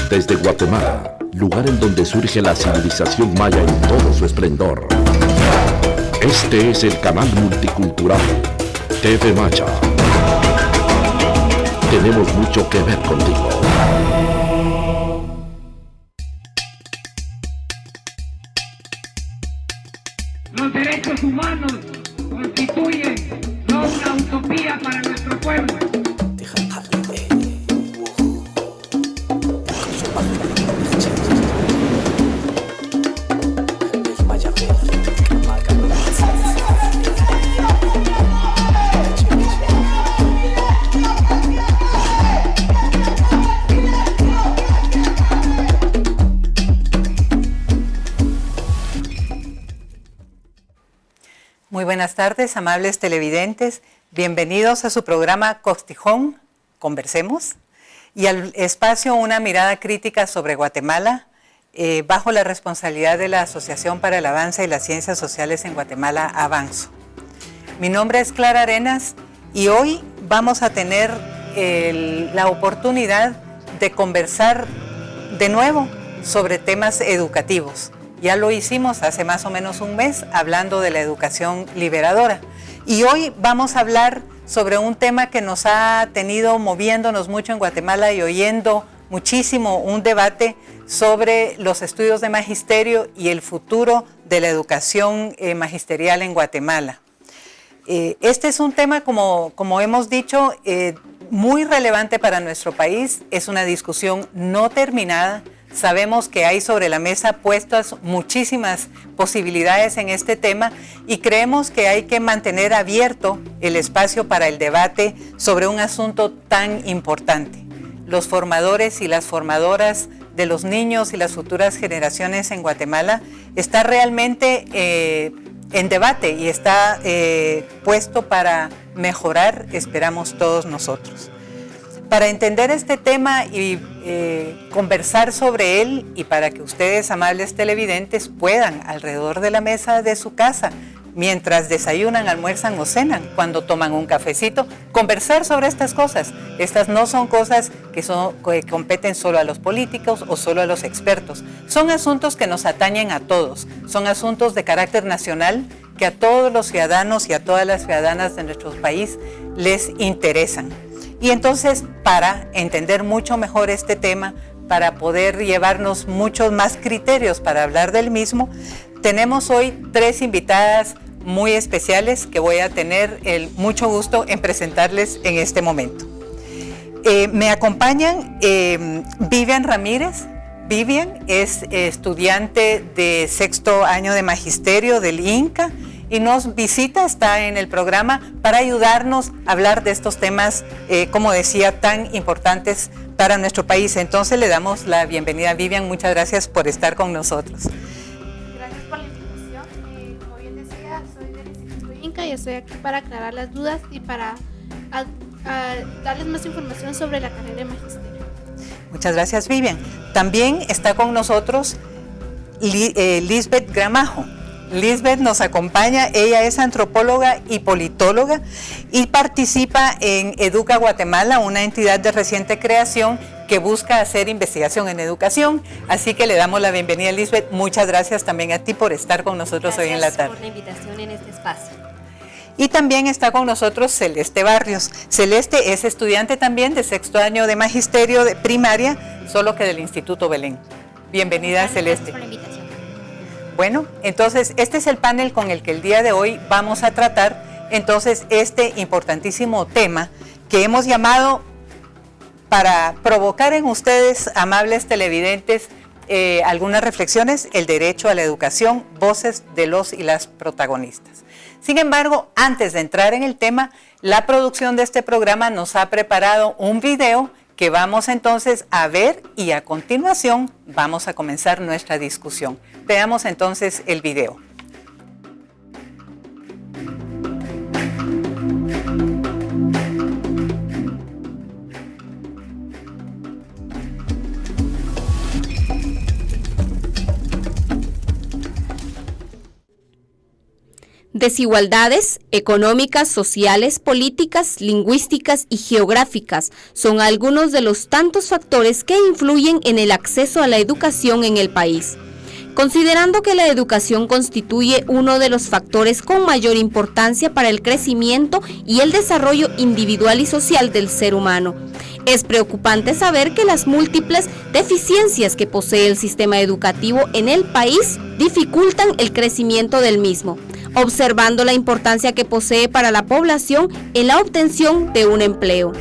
Desde Guatemala, lugar en donde surge la civilización maya en todo su esplendor. Este es el canal multicultural TV Maya. Tenemos mucho que ver contigo. Los derechos humanos constituyen no una utopía para nuestro pueblo. Muy buenas tardes, amables televidentes. Bienvenidos a su programa Costijón, Conversemos, y al espacio Una mirada crítica sobre Guatemala, bajo la responsabilidad de la Asociación para el Avance y las Ciencias Sociales en Guatemala, Avanzo. Mi nombre es Clara Arenas y hoy vamos a tener la oportunidad de conversar de nuevo sobre temas educativos. Ya lo hicimos hace más o menos un mes hablando de la educación liberadora. Y hoy vamos a hablar sobre un tema que nos ha tenido moviéndonos mucho en Guatemala y oyendo muchísimo un debate sobre los estudios de magisterio y el futuro de la educación magisterial en Guatemala. Este es un tema, como hemos dicho, muy relevante para nuestro país. Es una discusión no terminada. Sabemos que hay sobre la mesa puestas muchísimas posibilidades en este tema y creemos que hay que mantener abierto el espacio para el debate sobre un asunto tan importante. Los formadores y las formadoras de los niños y las futuras generaciones en Guatemala está realmente en debate y está puesto para mejorar, esperamos todos nosotros. Para entender este tema y conversar sobre él y para que ustedes, amables televidentes, puedan alrededor de la mesa de su casa, mientras desayunan, almuerzan o cenan, cuando toman un cafecito, conversar sobre estas cosas. Estas no son cosas que competen solo a los políticos o solo a los expertos. Son asuntos que nos atañen a todos. Son asuntos de carácter nacional que a todos los ciudadanos y a todas las ciudadanas de nuestro país les interesan. Y entonces, para entender mucho mejor este tema, para poder llevarnos muchos más criterios para hablar del mismo, tenemos hoy tres invitadas muy especiales que voy a tener mucho gusto en presentarles en este momento. Me acompañan Vivian Ramírez. Vivian es estudiante de sexto año de magisterio del INCA y nos visita, está en el programa para ayudarnos a hablar de estos temas, como decía, tan importantes para nuestro país. Entonces le damos la bienvenida a Vivian. Muchas gracias por estar con nosotros. Gracias por la invitación. Como bien decía, soy del Instituto INCA y estoy aquí para aclarar las dudas y para darles más información sobre la carrera de magisterio. Muchas gracias, Vivian. También está con nosotros Lisbeth Gramajo. Lisbeth nos acompaña, ella es antropóloga y politóloga y participa en Educa Guatemala, una entidad de reciente creación que busca hacer investigación en educación. Así que le damos la bienvenida a Lisbeth. Muchas gracias también a ti por estar con nosotros hoy en la tarde. Gracias por la invitación en este espacio. Y también está con nosotros Celeste Barrios. Celeste es estudiante también de sexto año de magisterio de primaria, solo que del Instituto Belén. Bienvenida, Celeste. Gracias por la invitación. Bueno, entonces este es el panel con el que el día de hoy vamos a tratar entonces este importantísimo tema que hemos llamado, para provocar en ustedes, amables televidentes, algunas reflexiones: el derecho a la educación, voces de los y las protagonistas. Sin embargo, antes de entrar en el tema, la producción de este programa nos ha preparado un video que vamos entonces a ver y a continuación vamos a comenzar nuestra discusión. Veamos entonces el video. Desigualdades económicas, sociales, políticas, lingüísticas y geográficas son algunos de los tantos factores que influyen en el acceso a la educación en el país. Considerando que la educación constituye uno de los factores con mayor importancia para el crecimiento y el desarrollo individual y social del ser humano, es preocupante saber que las múltiples deficiencias que posee el sistema educativo en el país dificultan el crecimiento del mismo, observando la importancia que posee para la población en la obtención de un empleo.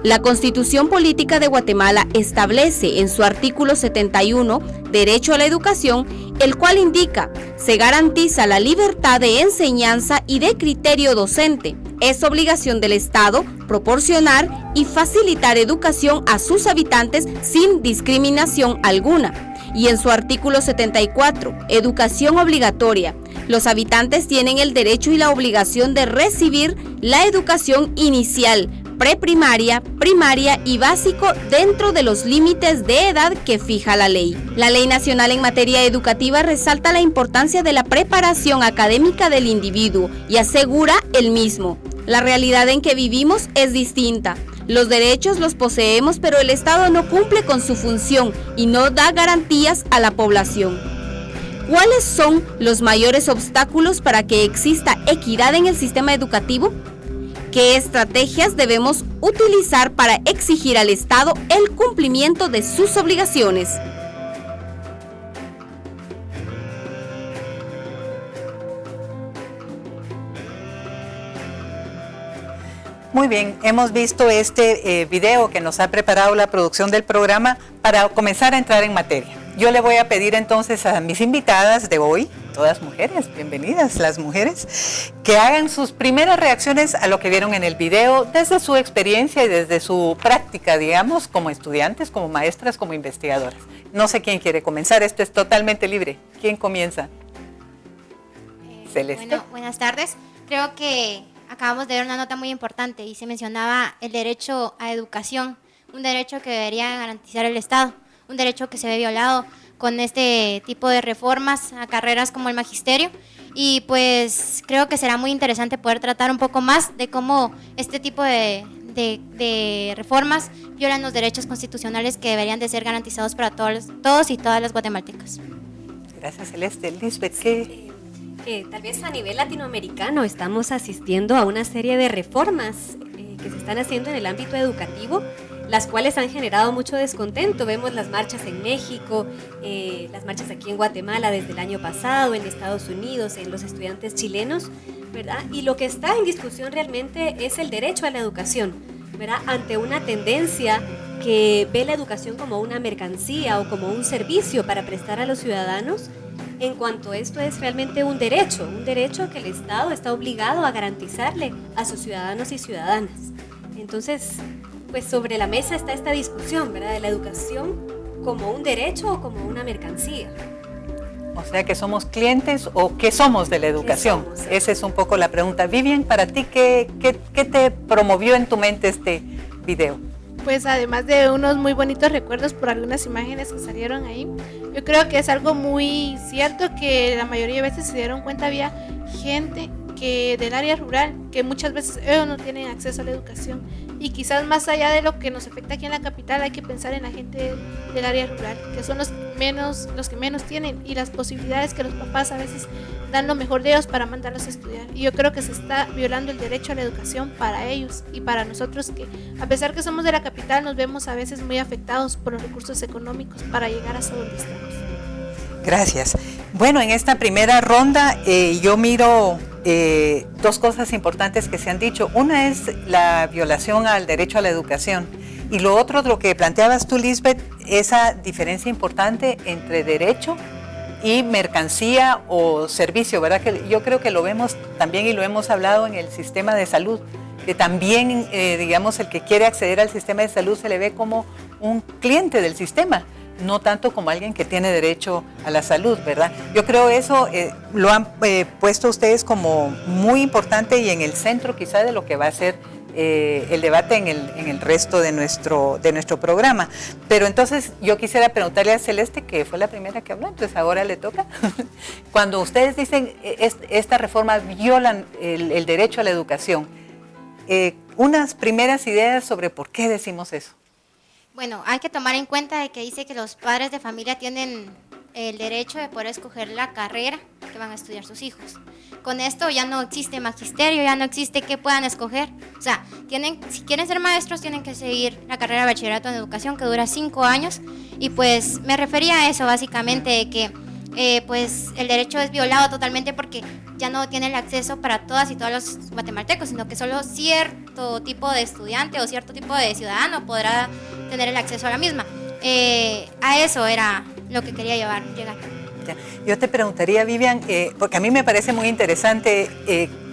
La Constitución Política de Guatemala establece en su artículo 71 derecho a la educación, el cual indica: se garantiza la libertad de enseñanza y de criterio docente. Es obligación del Estado proporcionar y facilitar educación a sus habitantes sin discriminación alguna. Y en su artículo 74, educación obligatoria. Los habitantes tienen el derecho y la obligación de recibir la educación inicial, preprimaria, primaria y básico dentro de los límites de edad que fija la ley. La Ley Nacional en materia educativa resalta la importancia de la preparación académica del individuo y asegura el mismo. La realidad en que vivimos es distinta. Los derechos los poseemos, pero el Estado no cumple con su función y no da garantías a la población. ¿Cuáles son los mayores obstáculos para que exista equidad en el sistema educativo? ¿Qué estrategias debemos utilizar para exigir al Estado el cumplimiento de sus obligaciones? Muy bien, hemos visto este video que nos ha preparado la producción del programa para comenzar a entrar en materia. Yo le voy a pedir entonces a mis invitadas de hoy, todas mujeres, bienvenidas las mujeres, que hagan sus primeras reacciones a lo que vieron en el video desde su experiencia y desde su práctica, digamos, como estudiantes, como maestras, como investigadoras. No sé quién quiere comenzar, esto es totalmente libre. ¿Quién comienza? Celeste. Bueno, buenas tardes. Creo que acabamos de ver una nota muy importante y se mencionaba el derecho a educación, un derecho que debería garantizar el Estado, un derecho que se ve violado con este tipo de reformas a carreras como el magisterio, y pues creo que será muy interesante poder tratar un poco más de cómo este tipo de reformas violan los derechos constitucionales que deberían de ser garantizados para todos y todas las guatemaltecas. Gracias, Celeste. Lisbeth, ¿qué? Tal vez a nivel latinoamericano estamos asistiendo a una serie de reformas que se están haciendo en el ámbito educativo, las cuales han generado mucho descontento. Vemos las marchas en México, las marchas aquí en Guatemala desde el año pasado, en Estados Unidos, en los estudiantes chilenos, ¿verdad? Y lo que está en discusión realmente es el derecho a la educación, ¿verdad? Ante una tendencia que ve la educación como una mercancía o como un servicio para prestar a los ciudadanos, en cuanto esto es realmente un derecho que el Estado está obligado a garantizarle a sus ciudadanos y ciudadanas. Entonces, pues sobre la mesa está esta discusión, ¿verdad?, de la educación como un derecho o como una mercancía. O sea, que somos clientes o qué somos de la educación. Esa es un poco la pregunta. Vivian, para ti, ¿qué te promovió en tu mente este video? Pues además de unos muy bonitos recuerdos por algunas imágenes que salieron ahí, yo creo que es algo muy cierto que la mayoría de veces se dieron cuenta, había gente que del área rural, que muchas veces ellos no tienen acceso a la educación, y quizás más allá de lo que nos afecta aquí en la capital, hay que pensar en la gente del área rural, que son los que menos tienen, y las posibilidades que los papás a veces dan lo mejor de ellos para mandarlos a estudiar. Y yo creo que se está violando el derecho a la educación para ellos y para nosotros, que a pesar que somos de la capital, nos vemos a veces muy afectados por los recursos económicos para llegar hasta donde estamos. Gracias. Bueno, en esta primera ronda yo miro dos cosas importantes que se han dicho. Una es la violación al derecho a la educación, y lo otro, lo que planteabas tú, Lisbeth, esa diferencia importante entre derecho y mercancía o servicio, ¿verdad? Que yo creo que lo vemos también y lo hemos hablado en el sistema de salud, que también, digamos, el que quiere acceder al sistema de salud se le ve como un cliente del sistema, no tanto como alguien que tiene derecho a la salud, ¿verdad? Yo creo eso lo han puesto ustedes como muy importante y en el centro quizá de lo que va a ser el debate en el resto de nuestro programa. Pero entonces yo quisiera preguntarle a Celeste, que fue la primera que habló, entonces ahora le toca. Cuando ustedes dicen esta reforma viola el derecho a la educación, unas primeras ideas sobre por qué decimos eso. Bueno, hay que tomar en cuenta de que dice que los padres de familia tienen el derecho de poder escoger la carrera que van a estudiar sus hijos. Con esto ya no existe magisterio, ya no existe que puedan escoger. O sea, si quieren ser maestros, tienen que seguir la carrera de bachillerato en educación, que dura 5 años. Y pues me refería a eso básicamente, de que pues el derecho es violado totalmente porque ya no tiene el acceso para todas y todos los guatemaltecos, sino que solo cierto tipo de estudiante o cierto tipo de ciudadano podrá tener el acceso a la misma. A eso era lo que quería llegar. Yo te preguntaría, Vivian, porque a mí me parece muy interesante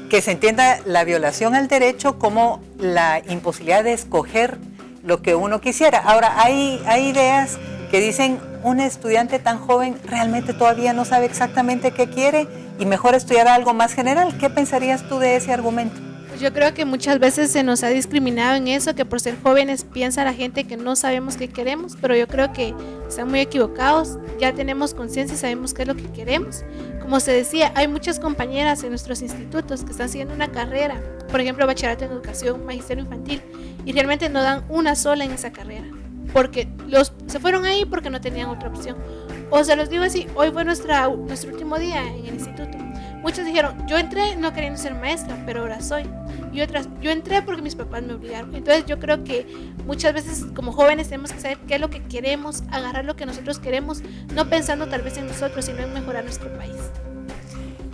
que se entienda la violación al derecho como la imposibilidad de escoger lo que uno quisiera. Ahora, hay ideas que dicen un estudiante tan joven realmente todavía no sabe exactamente qué quiere y mejor estudiar algo más general. ¿Qué pensarías tú de ese argumento? Yo creo que muchas veces se nos ha discriminado en eso, que por ser jóvenes piensa la gente que no sabemos qué queremos, pero yo creo que están muy equivocados. Ya tenemos conciencia y sabemos qué es lo que queremos. Como se decía, hay muchas compañeras en nuestros institutos que están siguiendo una carrera, por ejemplo, bachillerato en educación, magisterio infantil, y realmente no dan una sola en esa carrera, porque se fueron ahí porque no tenían otra opción. O se los digo así, hoy fue nuestro último día en el instituto. Muchos dijeron, yo entré no queriendo ser maestra, pero ahora soy. Y otras, yo entré porque mis papás me obligaron. Entonces yo creo que muchas veces como jóvenes tenemos que saber qué es lo que queremos, agarrar lo que nosotros queremos, no pensando tal vez en nosotros, sino en mejorar nuestro país.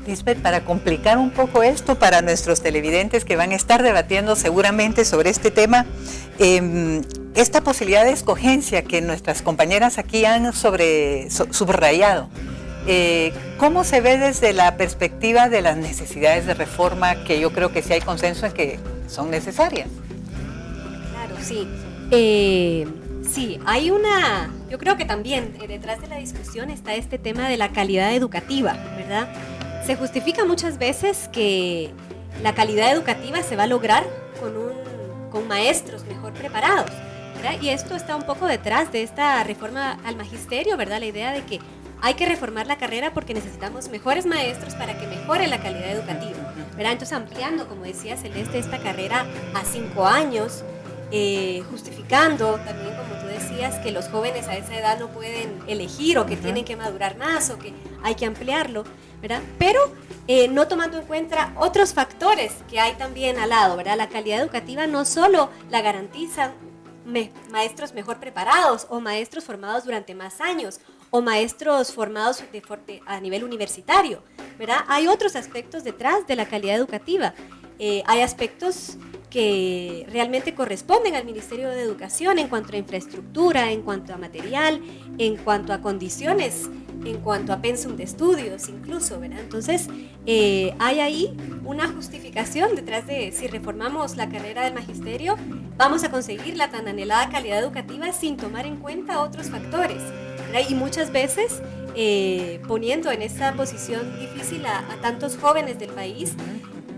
Lisbeth, para complicar un poco esto para nuestros televidentes que van a estar debatiendo seguramente sobre este tema, esta posibilidad de escogencia que nuestras compañeras aquí han subrayado, ¿cómo se ve desde la perspectiva de las necesidades de reforma, que yo creo que sí hay consenso en que son necesarias? Claro, sí. Sí, yo creo que también detrás de la discusión está este tema de la calidad educativa, ¿verdad? Se justifica muchas veces que la calidad educativa se va a lograr con maestros mejor preparados, ¿verdad? Y esto está un poco detrás de esta reforma al magisterio, ¿verdad? La idea de que hay que reformar la carrera porque necesitamos mejores maestros para que mejore la calidad educativa, ¿verdad? Entonces, ampliando, como decía Celeste, esta carrera a 5 años, justificando también, como tú decías, que los jóvenes a esa edad no pueden elegir o que tienen que madurar más o que hay que ampliarlo, ¿verdad? Pero no tomando en cuenta otros factores que hay también al lado, ¿verdad? La calidad educativa no solo la garantizan maestros mejor preparados o maestros formados durante más años o maestros formados a nivel universitario, ¿verdad? Hay otros aspectos detrás de la calidad educativa. Hay aspectos que realmente corresponden al Ministerio de Educación en cuanto a infraestructura, en cuanto a material, en cuanto a condiciones, en cuanto a pensum de estudios incluso, ¿verdad? Entonces, hay ahí una justificación detrás de si reformamos la carrera del magisterio, vamos a conseguir la tan anhelada calidad educativa sin tomar en cuenta otros factores, ¿verdad? Y muchas veces poniendo en esa posición difícil a tantos jóvenes del país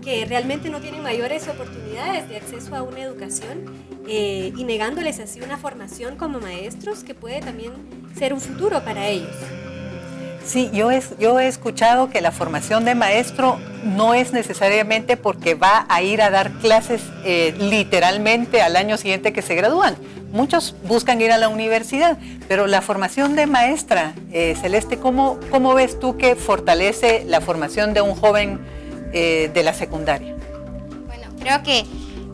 que realmente no tienen mayores oportunidades de acceso a una educación y negándoles así una formación como maestros que puede también ser un futuro para ellos. Sí, yo he escuchado que la formación de maestro no es necesariamente porque va a ir a dar clases literalmente al año siguiente que se gradúan. Muchos buscan ir a la universidad, pero la formación de maestra, Celeste, ¿cómo ves tú que fortalece la formación de un joven de la secundaria? Bueno, creo que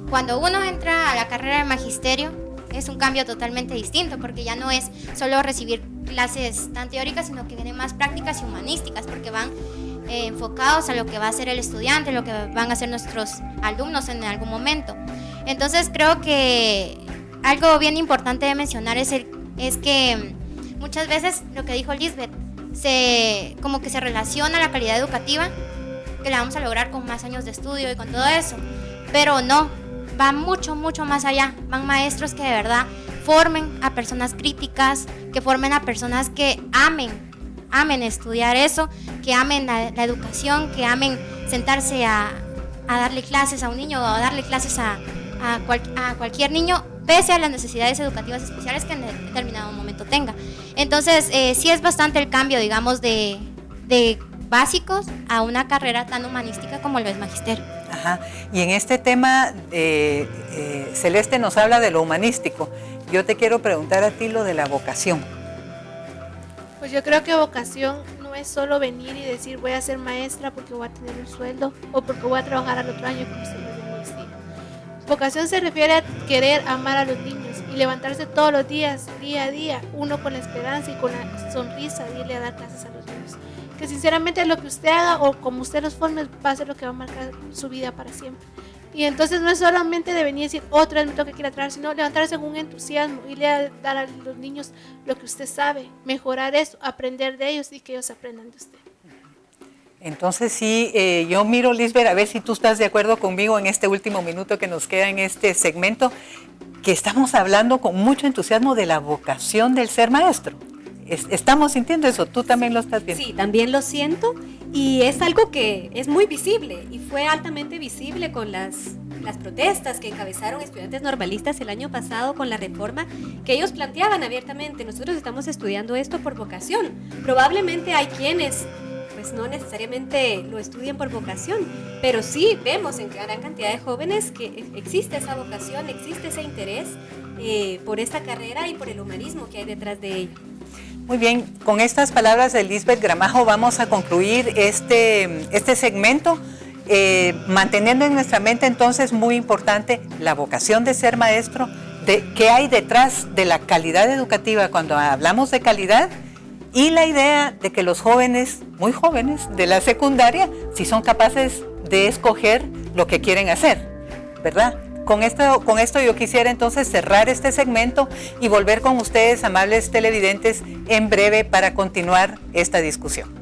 cuando uno entra a la carrera de magisterio es un cambio totalmente distinto, porque ya no es solo recibir clases tan teóricas, sino que vienen más prácticas y humanísticas, porque van enfocados a lo que va a ser el estudiante, lo que van a ser nuestros alumnos en algún momento. Entonces creo que algo bien importante de mencionar es que muchas veces lo que dijo Lisbeth, como que se relaciona la calidad educativa que la vamos a lograr con más años de estudio y con todo eso, pero no, va mucho, mucho más allá. Van maestros que de verdad formen a personas críticas, que formen a personas que amen estudiar eso, que amen la educación, que amen sentarse a darle clases a un niño o a darle clases a a cualquier niño, pese a las necesidades educativas especiales que en determinado momento tenga. Entonces, sí es bastante el cambio, digamos, de básicos a una carrera tan humanística como lo es magisterio. Ajá. Y en este tema, Celeste nos habla de lo humanístico. Yo te quiero preguntar a ti lo de la vocación. Pues yo creo que vocación no es solo venir y decir voy a ser maestra porque voy a tener un sueldo o porque voy a trabajar al otro año como se lo decía. Vocación se refiere a querer amar a los niños y levantarse todos los días, día a día, uno con la esperanza y con la sonrisa de irle a dar clases a los niños. Que sinceramente lo que usted haga o como usted los forme va a ser lo que va a marcar su vida para siempre. Y entonces no es solamente de venir y decir otra vez me toca que ir a trabajar, sino levantarse con un entusiasmo, irle a dar a los niños lo que usted sabe, mejorar eso, aprender de ellos y que ellos aprendan de usted. Entonces sí, yo miro, Lisbeth, a ver si tú estás de acuerdo conmigo en este último minuto que nos queda en este segmento, que estamos hablando con mucho entusiasmo de la vocación del ser maestro. Estamos sintiendo eso, tú también lo estás viendo. Sí, también lo siento y es algo que es muy visible y fue altamente visible con las protestas que encabezaron estudiantes normalistas el año pasado con la reforma que ellos planteaban abiertamente. Nosotros estamos estudiando esto por vocación. Probablemente hay quienes pues no necesariamente lo estudian por vocación, pero sí vemos en gran cantidad de jóvenes que existe esa vocación, existe ese interés por esta carrera y por el humanismo que hay detrás de ella. Muy bien, con estas palabras de Lisbeth Gramajo vamos a concluir este segmento, manteniendo en nuestra mente entonces muy importante la vocación de ser maestro, de qué hay detrás de la calidad educativa cuando hablamos de calidad, y la idea de que los jóvenes, muy jóvenes de la secundaria, si son capaces de escoger lo que quieren hacer, ¿verdad? Con esto yo quisiera entonces cerrar este segmento y volver con ustedes, amables televidentes, en breve para continuar esta discusión.